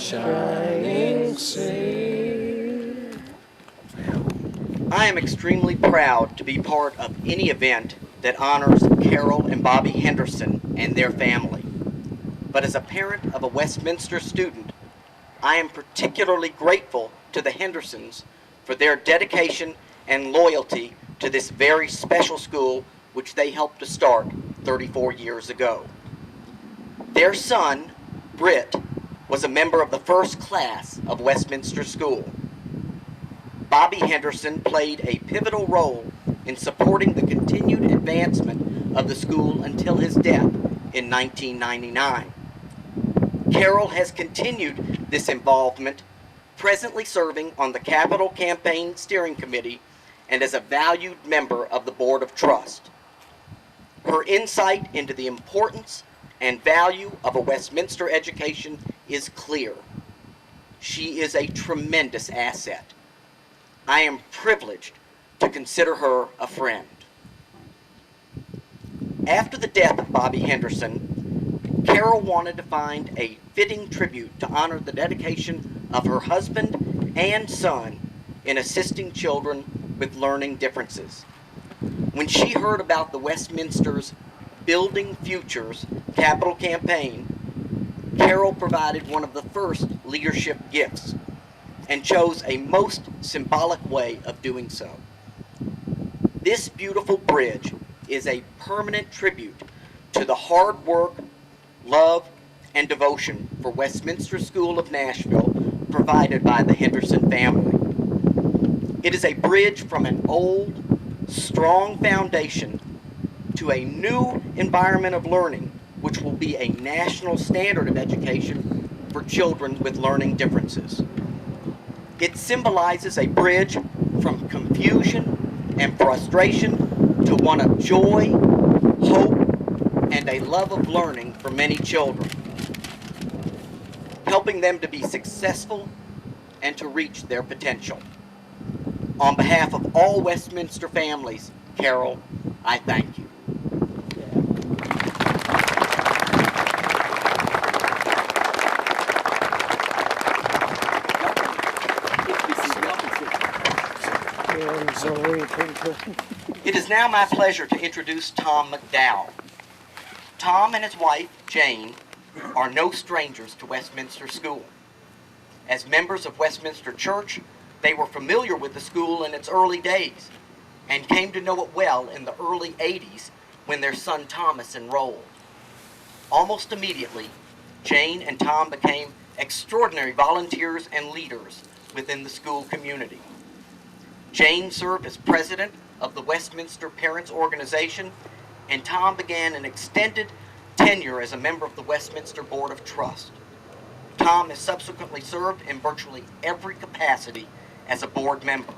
shining sea. I am extremely proud to be part of any event that honors Carol and Bobby Henderson and their family. But as a parent of a Westminster student, I am particularly grateful to the Hendersons for their dedication and loyalty to this very special school which they helped to start 34 years ago. Their son, Britt, was a member of the first class of Westminster School. Bobby Henderson played a pivotal role in supporting the continued advancement of the school until his death in 1999. Carol has continued this involvement, presently serving on the Capital Campaign Steering Committee and as a valued member of the Board of Trust. Her insight into the importance and value of a Westminster education is clear. She is a tremendous asset. I am privileged to consider her a friend. After the death of Bobby Henderson, Carol wanted to find a fitting tribute to honor the dedication of her husband and son in assisting children with learning differences. When she heard about the Westminster's Building Futures capital campaign, Carol provided one of the first leadership gifts and chose a most symbolic way of doing so. This beautiful bridge is a permanent tribute to the hard work, love, and devotion for Westminster School of Nashville provided by the Henderson family. It is a bridge from an old, strong foundation to a new environment of learning, which will be a national standard of education for children with learning differences. It symbolizes a bridge from confusion and frustration to one of joy, hope, and a love of learning for many children, helping them to be successful and to reach their potential. On behalf of all Westminster families, Carol, I thank you. It is now my pleasure to introduce Tom McDow. Tom and his wife, Jane, are no strangers to Westminster School. As members of Westminster Church, they were familiar with the school in its early days and came to know it well in the early 80s when their son Thomas enrolled. Almost immediately, Jane and Tom became extraordinary volunteers and leaders within the school community. Jane served as president of the Westminster Parents Organization, and Tom began an extended tenure as a member of the Westminster Board of Trust. Tom has subsequently served in virtually every capacity as a board member.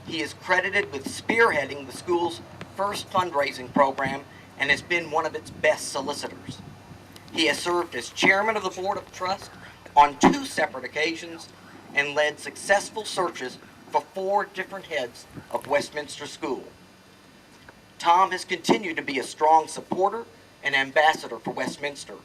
He is credited with spearheading the school's first fundraising program and has been one of its best solicitors. He has served as chairman of the Board of Trust on 2 separate occasions and led successful searches for 4 different heads of Westminster School. Tom has continued to be a strong supporter and ambassador for Westminster,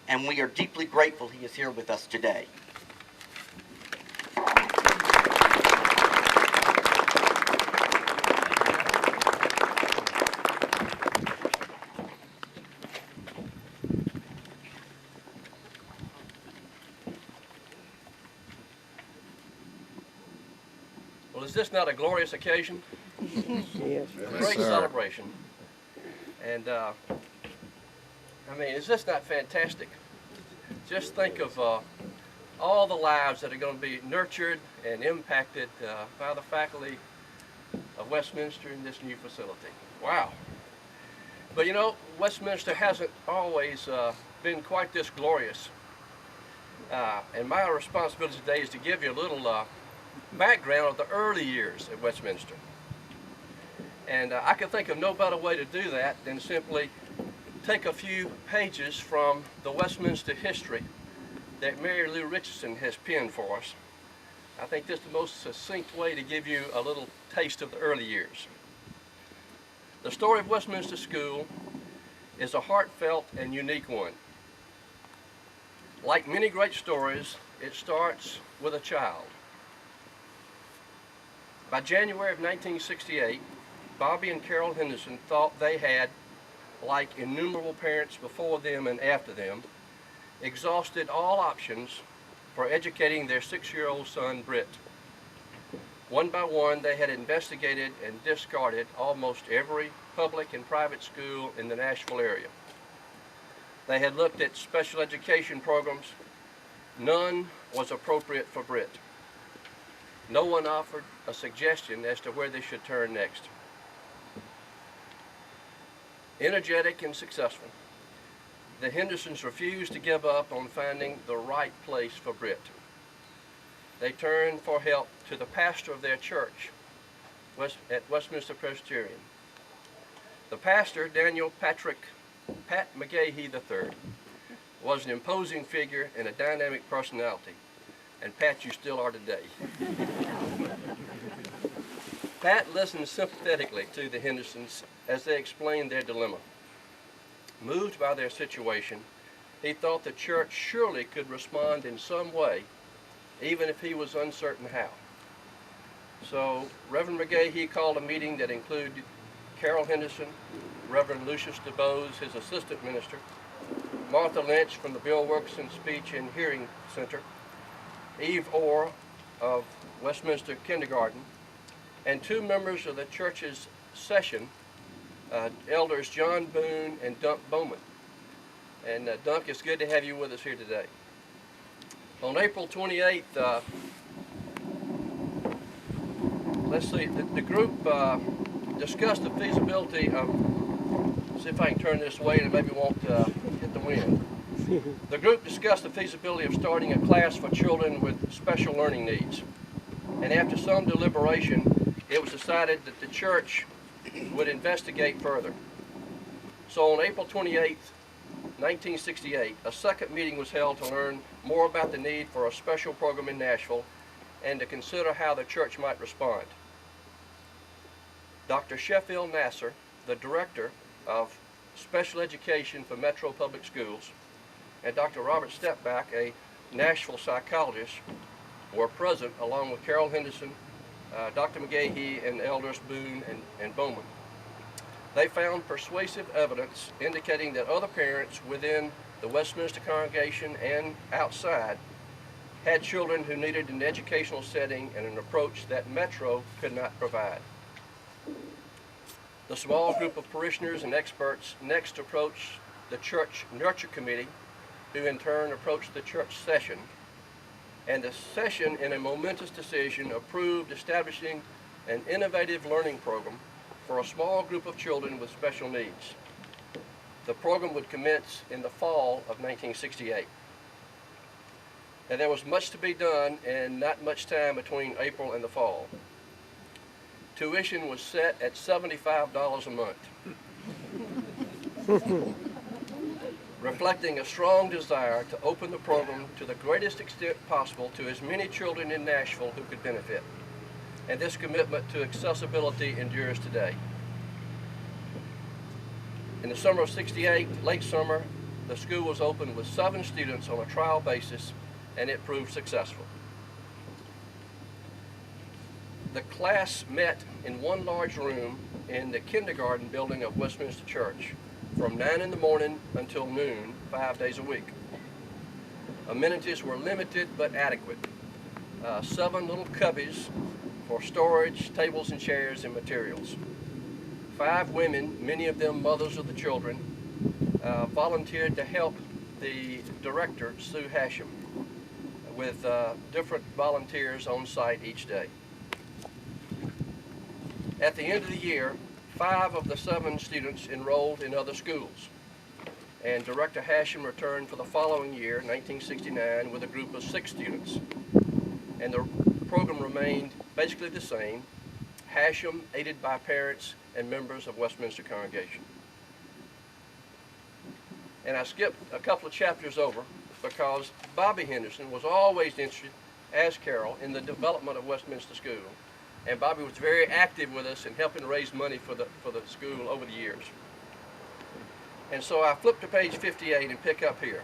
and we are deeply grateful he is here with us today. Well, is this not a glorious occasion? Yes. Great celebration. And I mean, is this not fantastic? Just think of all the lives that are going to be nurtured and impacted by the faculty of Westminster in this new facility. Wow. But you know, Westminster hasn't always been quite this glorious. And my responsibility today is to give you a little background of the early years at Westminster. And I can think of no better way to do that than simply take a few pages from the Westminster history that Mary Lou Richardson has penned for us. I think this is the most succinct way to give you a little taste of the early years. The story of Westminster School is a heartfelt and unique one. Like many great stories, it starts with a child. By January of 1968, Bobby and Carol Henderson thought they had, like innumerable parents before them and after them, exhausted all options for educating their 6-year-old son, Britt. One by one, they had investigated and discarded almost every public and private school in the Nashville area. They had looked at special education programs. None was appropriate for Britt. No one offered a suggestion as to where they should turn next. Energetic and successful, the Hendersons refused to give up on finding the right place for Britt. They turned for help to the pastor of their church at Westminster Presbyterian. The pastor, Daniel Pat McGahee III, was an imposing figure and a dynamic personality. And Pat, you still are today. Pat listened sympathetically to the Hendersons as they explained their dilemma. Moved by their situation, he thought the church surely could respond in some way, even if he was uncertain how. So Reverend McGahee called a meeting that included Carol Henderson, Reverend Lucius DeBose, his assistant minister, Martha Lynch from the Bill Wilkerson Speech and Hearing Center, Eve Orr of Westminster Kindergarten, and 2 members of the church's session, Elders John Boone and Dunk Bowman. And Dunk, it's good to have you with us here today. On April 28th, let's see, the group discussed the feasibility of, see if I can turn this way and it maybe won't hit the wind. The group discussed the feasibility of starting a class for children with special learning needs. And after some deliberation, it was decided that the church would investigate further. So on April 28, 1968, a second meeting was held to learn more about the need for a special program in Nashville and to consider how the church might respond. Dr. Sheffield Nasser, the director of special education for Metro Public Schools, and Dr. Robert Stepback, a Nashville psychologist, were present along with Carol Henderson, Dr. McGahee, and Elders Boone and Bowman. They found persuasive evidence indicating that other parents within the Westminster congregation and outside had children who needed an educational setting and an approach that Metro could not provide. The small group of parishioners and experts next approached the Church Nurture Committee, who in turn approached the church session, and the session, in a momentous decision, approved establishing an innovative learning program for a small group of children with special needs. The program would commence in the fall of 1968. And there was much to be done and not much time between April and the fall. Tuition was set at $75 a month, reflecting a strong desire to open the program to the greatest extent possible to as many children in Nashville who could benefit. And this commitment to accessibility endures today. In the summer of '68, late summer, the school was opened with 7 students on a trial basis, and it proved successful. The class met in one large room in the kindergarten building of Westminster Church from 9 in the morning until noon, 5 days a week. Amenities were limited but adequate. 7 little cubbies for storage, tables and chairs and materials. 5 women, many of them mothers of the children, volunteered to help the director, Sue Hashem, with different volunteers on site each day. At the end of the year, 5 of the 7 students enrolled in other schools, and Director Hashem returned for the following year, 1969, with a group of 6 students. And the program remained basically the same, Hashem aided by parents and members of Westminster congregation. And I skipped a couple of chapters over because Bobby Henderson was always interested, as Carol, in the development of Westminster School. And Bobby was very active with us in helping raise money for the school over the years. And so I flip to page 58 and pick up here.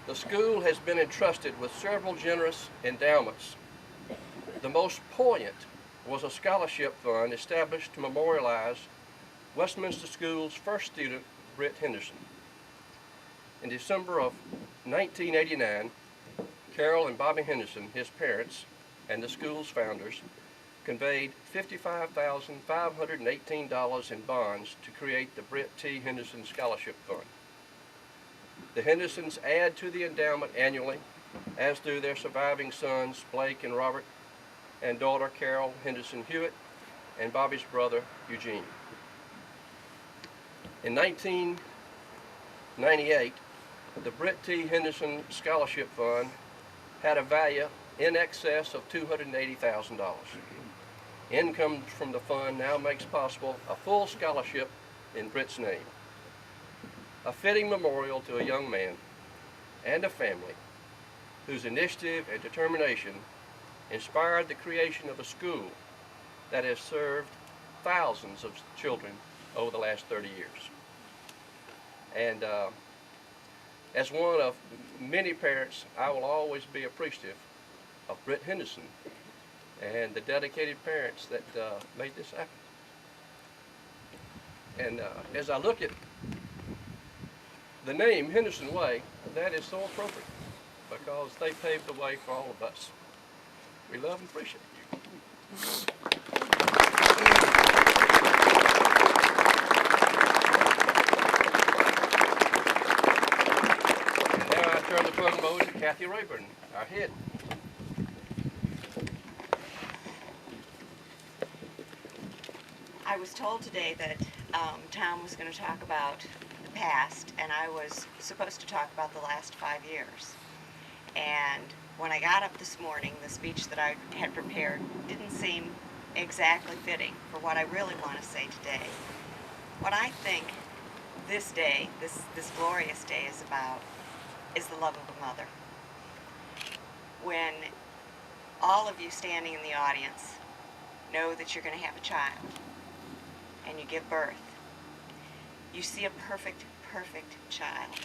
The school has been entrusted with several generous endowments. The most poignant was a scholarship fund established to memorialize Westminster School's first student, Britt Henderson. In December of 1989, Carol and Bobby Henderson, his parents, and the school's founders, conveyed $55,518 in bonds to create the Britt T. Henderson Scholarship Fund. The Hendersons add to the endowment annually, as do their surviving sons, Blake and Robert, and daughter Carol Henderson Hewitt, and Bobby's brother, Eugene. In 1998, the Britt T. Henderson Scholarship Fund had a value in excess of $280,000. Income from the fund now makes possible a full scholarship in Britt's name, a fitting memorial to a young man and a family whose initiative and determination inspired the creation of a school that has served thousands of children over the last 30 years. And as one of many parents, I will always be appreciative of Britt Henderson and the dedicated parents that made this happen. And as I look at the name Henderson Way, that is so appropriate because they paved the way for all of us. We love and appreciate you. And now I turn the program over to Kathy Raburn, our head. I was told today that Tom was going to talk about the past, and I was supposed to talk about the last 5 years. And when I got up this morning, the speech that I had prepared didn't seem exactly fitting for what I really want to say today. What I think this day, this glorious day is about, is the love of a mother. When all of you standing in the audience know that you're going to have a child, and you give birth, you see a perfect child,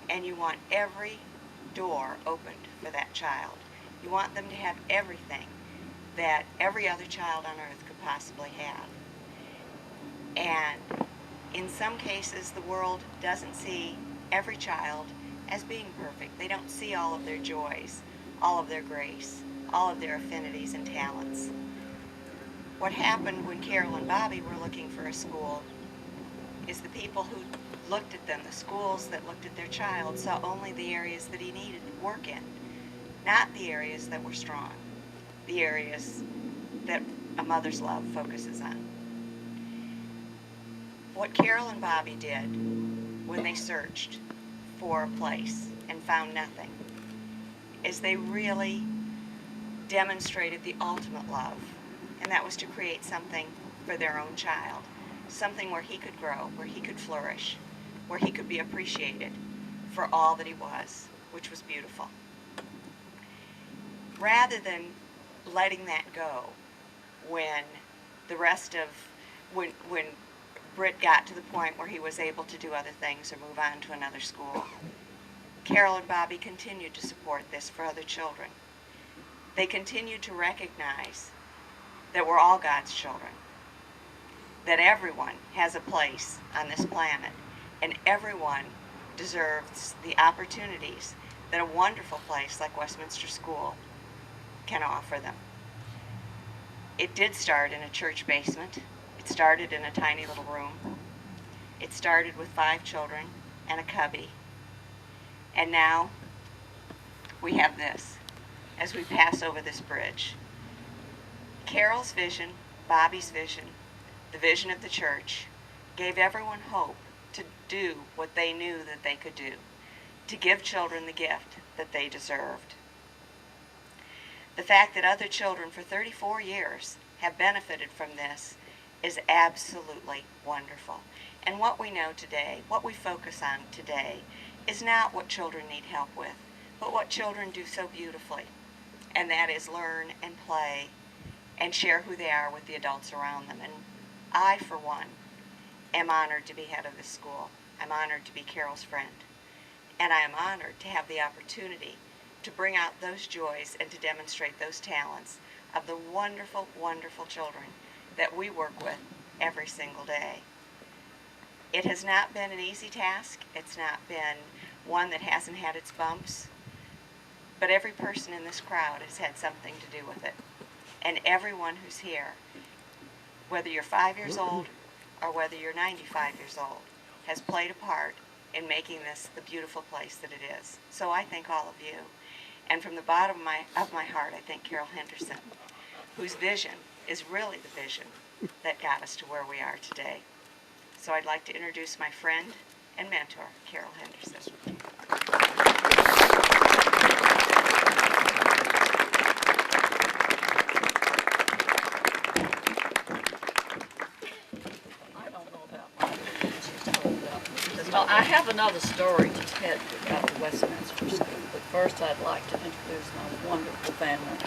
and you want every door opened for that child. You want them to have everything that every other child on earth could possibly have. And in some cases, the world doesn't see every child as being perfect. They don't see all of their joys, all of their grace, all of their affinities and talents. What happened when Carol and Bobby were looking for a school is the people who looked at them, the schools that looked at their child, saw only the areas that he needed work in, not the areas that were strong, the areas that a mother's love focuses on. What Carol and Bobby did when they searched for a place and found nothing is they really demonstrated the ultimate love. And that was to create something for their own child, something where he could grow, where he could flourish, where he could be appreciated for all that he was, which was beautiful. Rather than letting that go when when Britt got to the point where he was able to do other things or move on to another school, Carol and Bobby continued to support this for other children. They continued to recognize that we're all God's children, that everyone has a place on this planet, and everyone deserves the opportunities that a wonderful place like Westminster School can offer them. It did start in a church basement. It started in a tiny little room. It started with 5 children and a cubby. And now we have this as we pass over this bridge. Carol's vision, Bobby's vision, the vision of the church, gave everyone hope to do what they knew that they could do, to give children the gift that they deserved. The fact that other children for 34 years have benefited from this is absolutely wonderful. And what we know today, what we focus on today, is not what children need help with, but what children do so beautifully, and that is learn and play and share who they are with the adults around them. And I, for one, am honored to be head of this school. I'm honored to be Carol's friend. And I am honored to have the opportunity to bring out those joys and to demonstrate those talents of the wonderful, wonderful children that we work with every single day. It has not been an easy task. It's not been one that hasn't had its bumps. But every person in this crowd has had something to do with it. And everyone who's here, whether you're 5 years old or whether you're 95 years old, has played a part in making this the beautiful place that it is. So I thank all of you. And from the bottom of my heart, I thank Carol Henderson, whose vision is really the vision that got us to where we are today. So I'd like to introduce my friend and mentor, Carol Henderson. Well, I have another story to tell you about the Westminster School, but first I'd like to introduce my wonderful family,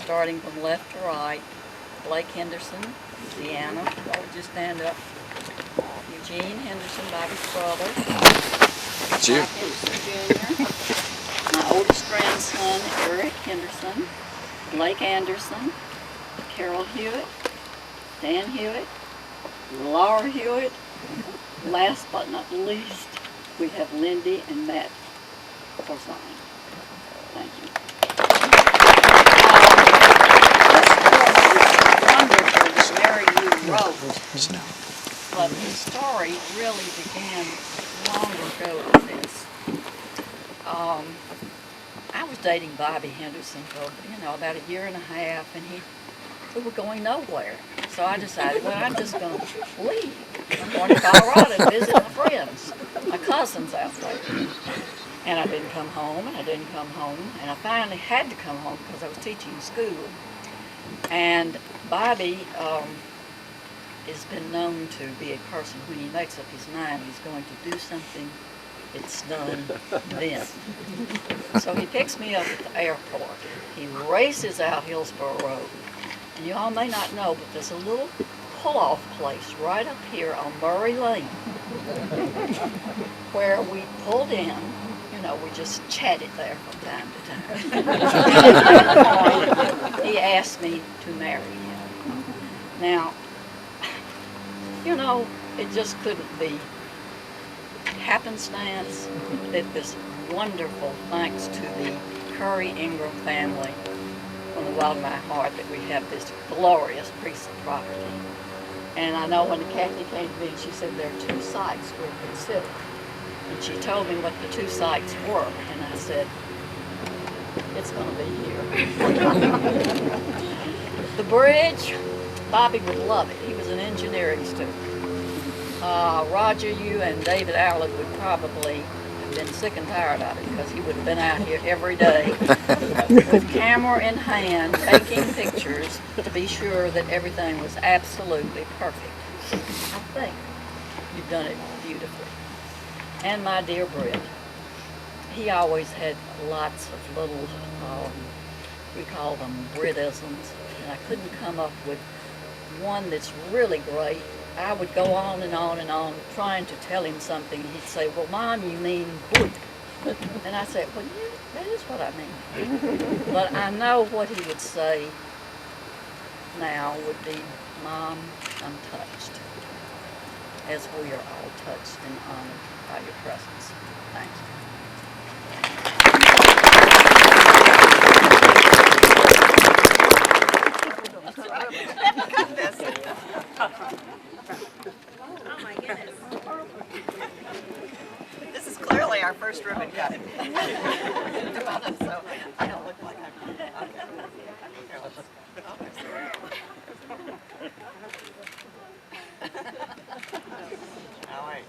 starting from left to right. Blake Henderson, Deanna, why would you stand up? Eugene Henderson, Bobby's brother. You. Mike Henderson Jr., my oldest grandson, Eric Henderson, Blake Anderson, Carol Hewitt, Dan Hewitt, Laura Hewitt. Last but not least, we have Lindy and Matt Corzine. Thank you. This story is wonderful that Mary Lou wrote, but the story really began long ago than this. I was dating Bobby Henderson for, about a year and a half, and we were going nowhere. So I decided, well, I'm just going to leave. I'm going to Colorado to visit my friends, my cousins out there. And I didn't come home, and I didn't come home, and I finally had to come home because I was teaching school. And Bobby has been known to be a person, when he makes up his mind he's going to do something, it's done then. So he picks me up at the airport. He races out Hillsborough Road. And you all may not know, but there's a little pull-off place right up here on Murray Lane where we pulled in. We just chatted there from time to time. He asked me to marry him. Now, it just couldn't be happenstance that this wonderful, thanks to the Currey-Ingram family, from the bottom of my heart, that we have this glorious piece of property. And I know when Kathy came to me, she said there are 2 sites we're considering. And she told me what the 2 sites were, and I said, it's going to be here. The bridge, Bobby would love it. He was an engineering student. Roger, you and David Allard would probably have been sick and tired of it because he would have been out here every day with camera in hand, taking pictures to be sure that everything was absolutely perfect. I think you've done it beautifully. And my dear Britt, he always had lots of little, we call them Brittisms, and I couldn't come up with one that's really great. I would go on and on and on trying to tell him something. He'd say, well, Mom, you mean Buddha. And I said, well, yeah, that is what I mean. But I know what he would say now would be, Mom, I'm touched, as we are all touched and honored by your presence. Thank you. Oh my goodness. This is clearly our first ribbon cutting. So I don't look like I'm okay. All right.